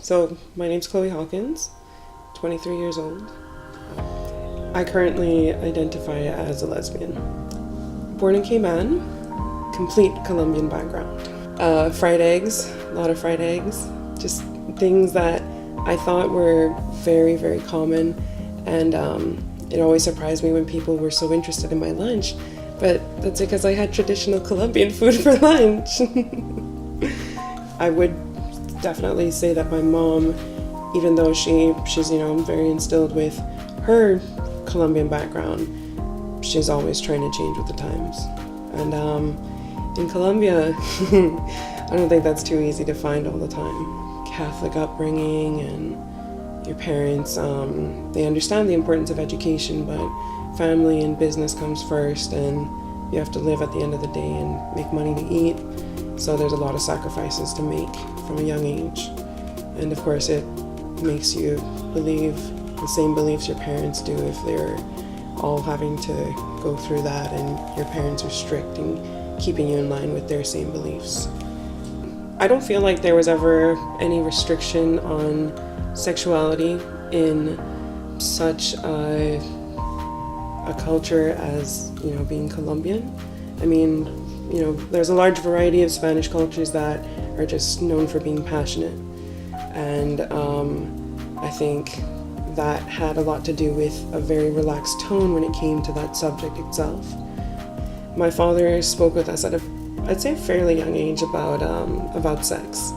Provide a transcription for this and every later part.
So my name's Chloe Hawkins, 23 years old. I currently identify as a lesbian. Born in Cayman, complete Colombian background. Fried eggs, a lot of fried eggs, just things that I thought were very, very common, and it always surprised me when people were so interested in my lunch, but that's because I had traditional Colombian food for lunch. I would definitely say that my mom, even though she's very instilled with her Colombian background, she's always trying to change with the times. And in Colombia, I don't think that's too easy to find all the time. Catholic upbringing, and your parents, they understand the importance of education, but family and business comes first, and you have to live at the end of the day and make money to eat. So there's a lot of sacrifices to make from a young age. And of course it makes you believe the same beliefs your parents do if they're all having to go through that and your parents are strict and keeping you in line with their same beliefs. I don't feel like there was ever any restriction on sexuality in such a culture as, being Colombian. I mean, there's a large variety of Spanish cultures that are just known for being passionate. And I think that had a lot to do with a very relaxed tone when it came to that subject itself. My father spoke with us at I'd say a fairly young age about sex.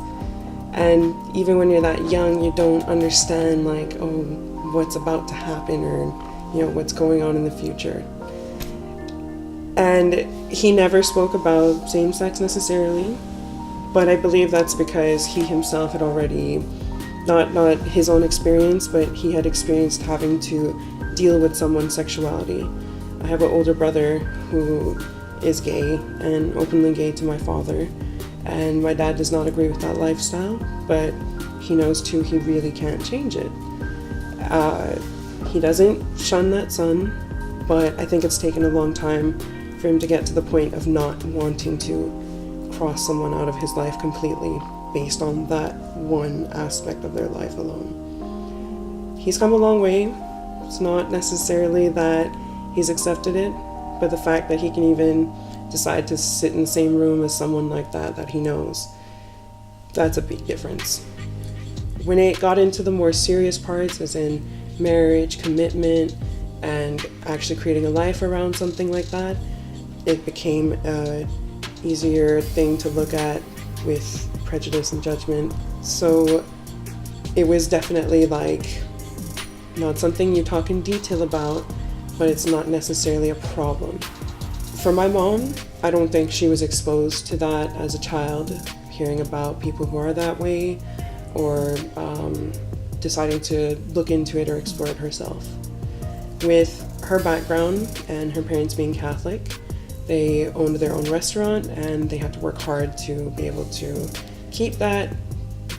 And even when you're that young, you don't understand what's about to happen or what's going on in the future. And he never spoke about same-sex necessarily, but I believe that's because he himself had already, not his own experience, but he had experienced having to deal with someone's sexuality. I have an older brother who is gay and openly gay to my father, and my dad does not agree with that lifestyle, but he knows too he really can't change it. He doesn't shun that son, but I think it's taken a long time for him to get to the point of not wanting to cross someone out of his life completely based on that one aspect of their life alone. He's come a long way. It's not necessarily that he's accepted it, but the fact that he can even decide to sit in the same room as someone like that he knows, that's a big difference. When it got into the more serious parts, as in marriage, commitment, and actually creating a life around something like that, it became an easier thing to look at with prejudice and judgment. So it was definitely not something you talk in detail about, but it's not necessarily a problem. For my mom, I don't think she was exposed to that as a child, hearing about people who are that way, or deciding to look into it or explore it herself. With her background and her parents being Catholic, they owned their own restaurant and they had to work hard to be able to keep that,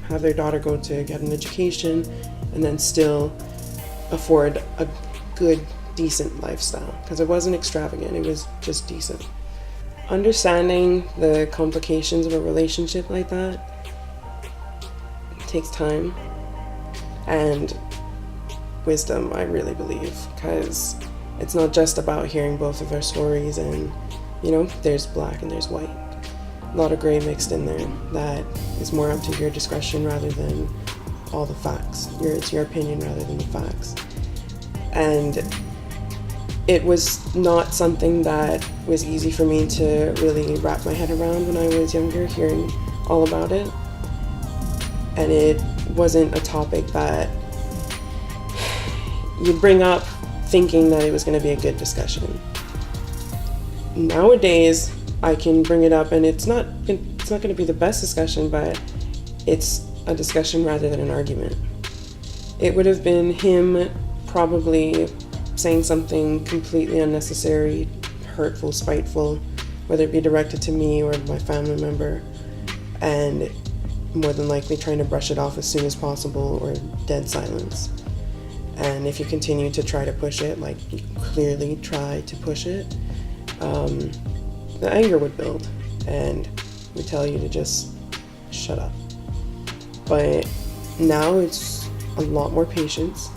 have their daughter go to get an education, and then still afford a good, decent lifestyle, because it wasn't extravagant, it was just decent. Understanding the complications of a relationship like that takes time and wisdom, I really believe, because it's not just about hearing both of our stories and, there's black and there's white. A lot of gray mixed in there that is more up to your discretion rather than all the facts. It's your opinion rather than the facts. And it was not something that was easy for me to really wrap my head around when I was younger, hearing all about it. And it wasn't a topic that you bring up thinking that it was going to be a good discussion. Nowadays, I can bring it up and it's not going to be the best discussion, but it's a discussion rather than an argument. It would have been him probably saying something completely unnecessary, hurtful, spiteful, whether it be directed to me or my family member, and more than likely trying to brush it off as soon as possible or dead silence. And if you continue to try to push it, you clearly try to push it, the anger would build and would tell you to just shut up. But now it's a lot more patience.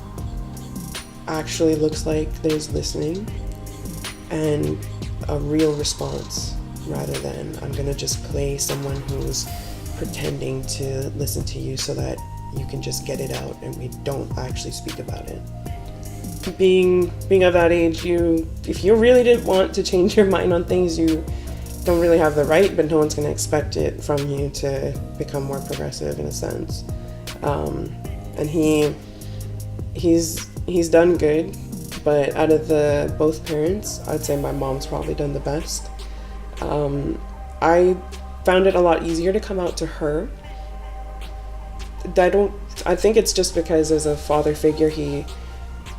Actually looks like there's listening and a real response, rather than I'm gonna just play someone who's pretending to listen to you so that you can just get it out and we don't actually speak about it. Being of that age, if you really didn't want to change your mind on things, you don't really have the right, but no one's going to expect it from you to become more progressive in a sense. And he's done good, but out of the both parents, I'd say my mom's probably done the best. I found it a lot easier to come out to her. I think it's just because as a father figure, he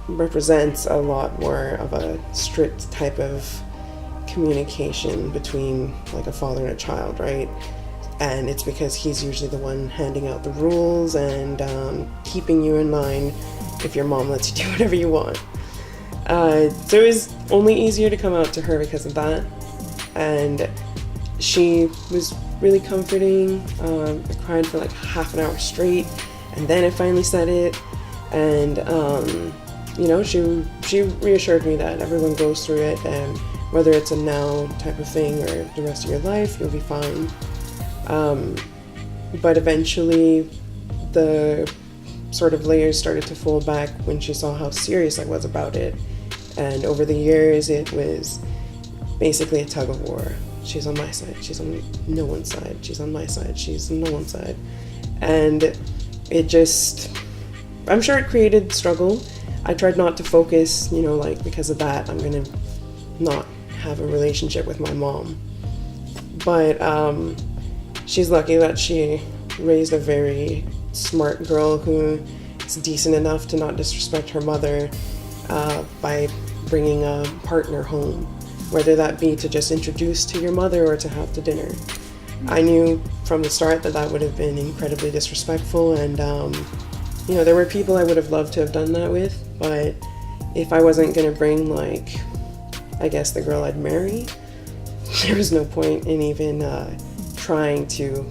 represents a lot more of a strict type of communication between like a father and a child, right? And it's because he's usually the one handing out the rules and keeping you in line if your mom lets you do whatever you want. So it was only easier to come out to her because of that. And she was really comforting. I cried for like half an hour straight, and then I finally said it. And she reassured me that everyone goes through it, and whether it's a now type of thing or the rest of your life, you'll be fine. But eventually the sort of layers started to fold back when she saw how serious I was about it. And over the years, it was basically a tug of war. She's on my side, she's on no one's side, she's on my side, she's on no one's side. And it just, I'm sure it created struggle. I tried not to focus, because of that, I'm gonna not have a relationship with my mom. But she's lucky that she raised a very smart girl who is decent enough to not disrespect her mother by bringing a partner home, whether that be to just introduce to your mother or to have to dinner. I knew from the start that would have been incredibly disrespectful, and there were people I would have loved to have done that with, but if I wasn't gonna bring the girl I'd marry, there was no point in even trying to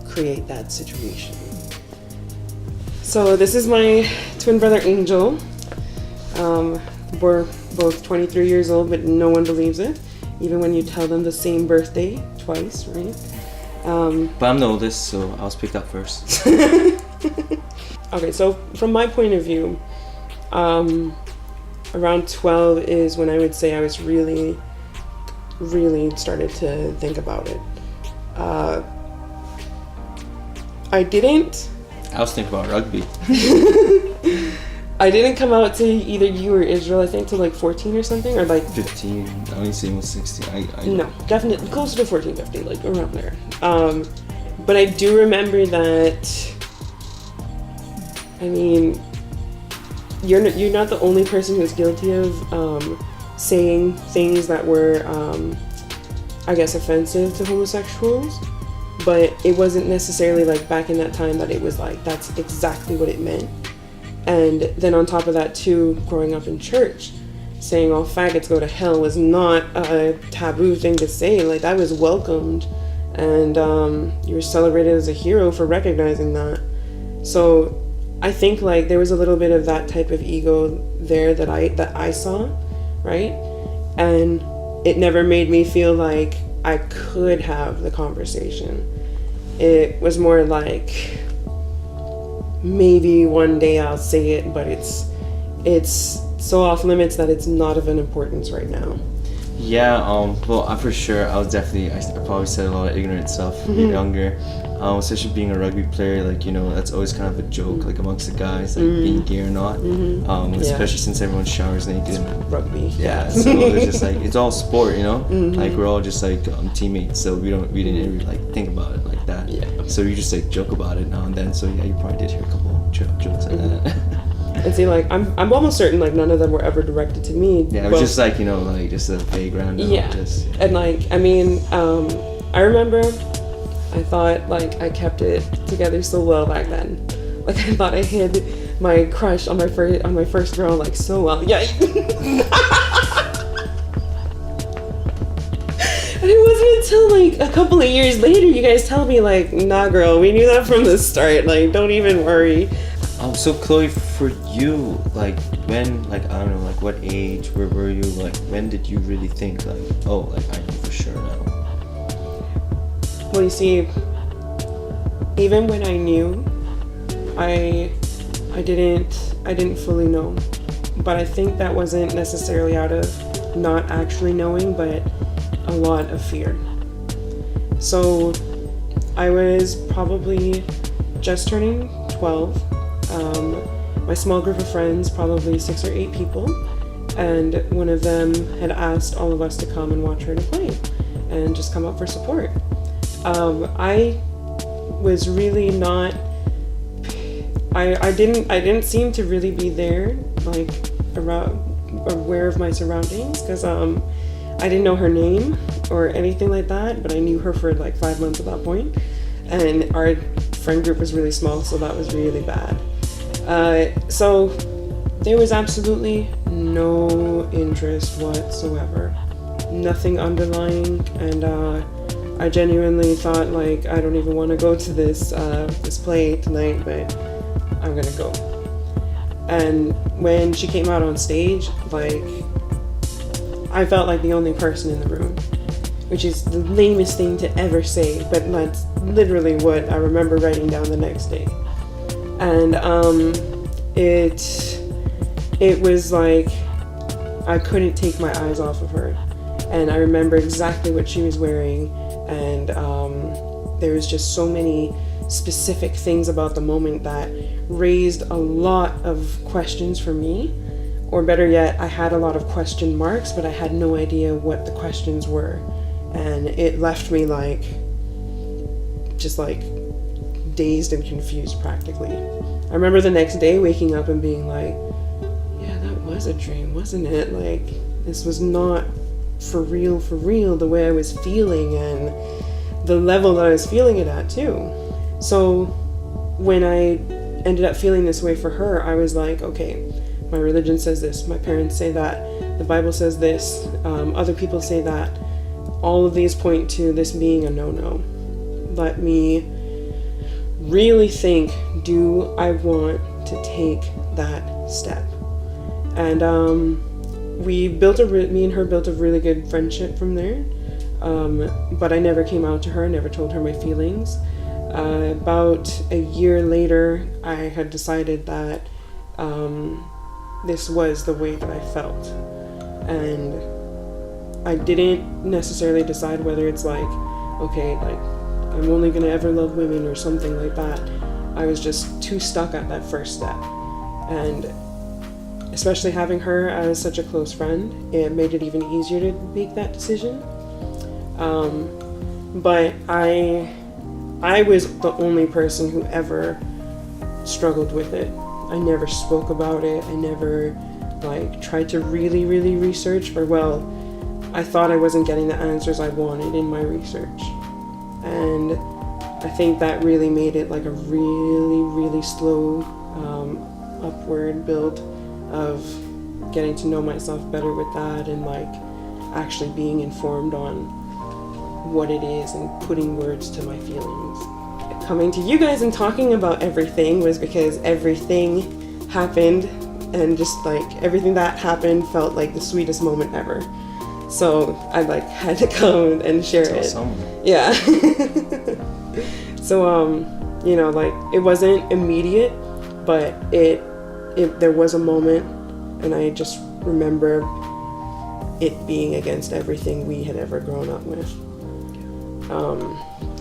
create that situation. So this is my twin brother Angel. We're both 23 years old, but no one believes it, even when you tell them the same birthday twice, right? But I'm the oldest, so I'll speak up first. Okay, so from my point of view, around 12 is when I would say I was really started to think about it. I was thinking about rugby. I didn't come out to either you or Israel, I think, till 14 or something, or 15. I only seen was 16. No, definitely closer to 14, 15, around there. But I do remember that. I mean, you're not the only person who's guilty of saying things that were, offensive to homosexuals. But it wasn't necessarily back in that time that it was that's exactly what it meant. And then on top of that too, growing up in church, saying all faggots go to hell was not a taboo thing to say. That was welcomed, and you were celebrated as a hero for recognizing that. So I think there was a little bit of that type of ego there that I saw, right? And it never made me feel like I could have the conversation. It was more maybe one day I'll say it, but it's so off limits that it's not of an importance right now. Yeah, well, for sure, I probably said a lot of ignorant stuff when you're younger. Especially being a rugby player, that's always kind of a joke, amongst the guys, being gay or not. Especially since everyone showers naked. It's rugby. Yeah, so it's just it's all sport, we're all just teammates, so we didn't really think about it like that. Yeah. So you just joke about it now and then. So yeah, you probably did hear a couple jokes like that. And see, I'm almost certain none of them were ever directed to me. Yeah, it was just just a vague random. Yeah. And I remember I thought I kept it together so well back then. I thought I hid my crush on my first girl so well. Yeah. And it wasn't until like a couple of years later you guys tell me like, nah girl, we knew that from the start, like don't even worry. So Chloe, for you, like when, like I don't know, like what age, where were you, like when did you really think like, oh, like I know for sure now? Well, you see, even when I knew, I didn't fully know, but I think that wasn't necessarily out of not actually knowing, but a lot of fear. So I was probably just turning 12. My small group of friends, probably 6 or 8 people, and one of them had asked all of us to come and watch her to play and just come up for support. I was really not, I didn't seem to really be there, like around, aware of my surroundings, because I didn't know her name or anything like that, but I knew her for like 5 months at that point, and our friend group was really small, so that was really bad. So there was absolutely no interest whatsoever, nothing underlying, and I genuinely thought like, I don't even want to go to this play tonight, but I'm gonna go. And when she came out on stage, like I felt like the only person in the room, which is the lamest thing to ever say, but that's literally what I remember writing down the next day. And it was like I couldn't take my eyes off of her, and I remember exactly what she was wearing, and there was just so many specific things about the moment that raised a lot of questions for me, or better yet, I had a lot of question marks, but I had no idea what the questions were, and it left me like just like dazed and confused practically. I remember the next day waking up and being like, yeah, that was a dream, wasn't it? Like, this was not for real the way I was feeling, and the level that I was feeling it at too. So when I ended up feeling this way for her, I was like, okay, my religion says this, my parents say that, the Bible says this, other people say that. All of these point to this being a no-no. Let me really think, do I want to take that step? And me and her built a really good friendship from there, but I never came out to her, never told her my feelings. About a year later, I had decided that this was the way that I felt, and I didn't necessarily decide whether it's like, okay, like I'm only gonna ever love women or something like that. I was just too stuck at that first step, and especially having her as such a close friend, it made it even easier to make that decision. But I was the only person who ever struggled with it. I never spoke about it. I never like tried to really research, or well, I thought I wasn't getting the answers I wanted in my research. And I think that really made it like a really slow upward build of getting to know myself better with that, and like actually being informed on what it is and putting words to my feelings. Coming to you guys and talking about everything was because everything happened, and just like everything that happened felt like the sweetest moment ever. So I like had to come and share it. Someone. Yeah. So you know, like it wasn't immediate, but it there was a moment, and I just remember it being against everything we had ever grown up with.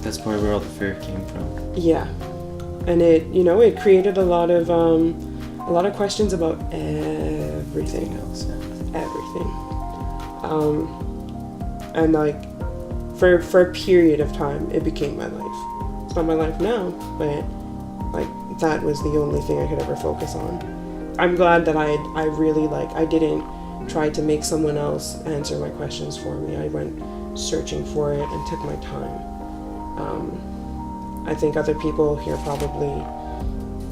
That's probably where all the fear came from. Yeah, and it created a lot of questions about everything else, everything. And like for a period of time, it became my life. It's not my life now, but like that was the only thing I could ever focus on. I'm glad that I really I didn't try to make someone else answer my questions for me. I went searching for it and took my time. I think other people here probably,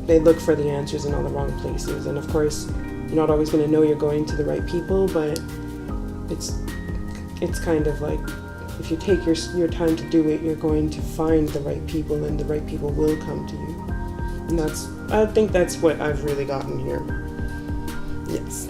they look for the answers in all the wrong places, and of course you're not always going to know you're going to the right people, but it's kind of like, if you take your time to do it, you're going to find the right people, and the right people will come to you. And I think that's what I've really gotten here. Yes.